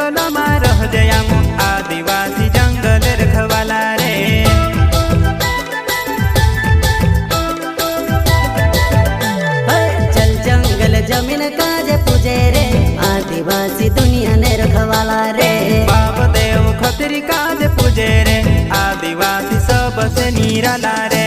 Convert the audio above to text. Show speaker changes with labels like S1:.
S1: जंगल में रह जयाम आदिवासी जंगल रखवाला रे।
S2: चल जंगल जमीन काज पूजे रे आदिवासी दुनिया ने रखवाला रे।
S1: बाप देव खतरी काज पूजे रे आदिवासी सबसे निराला रे।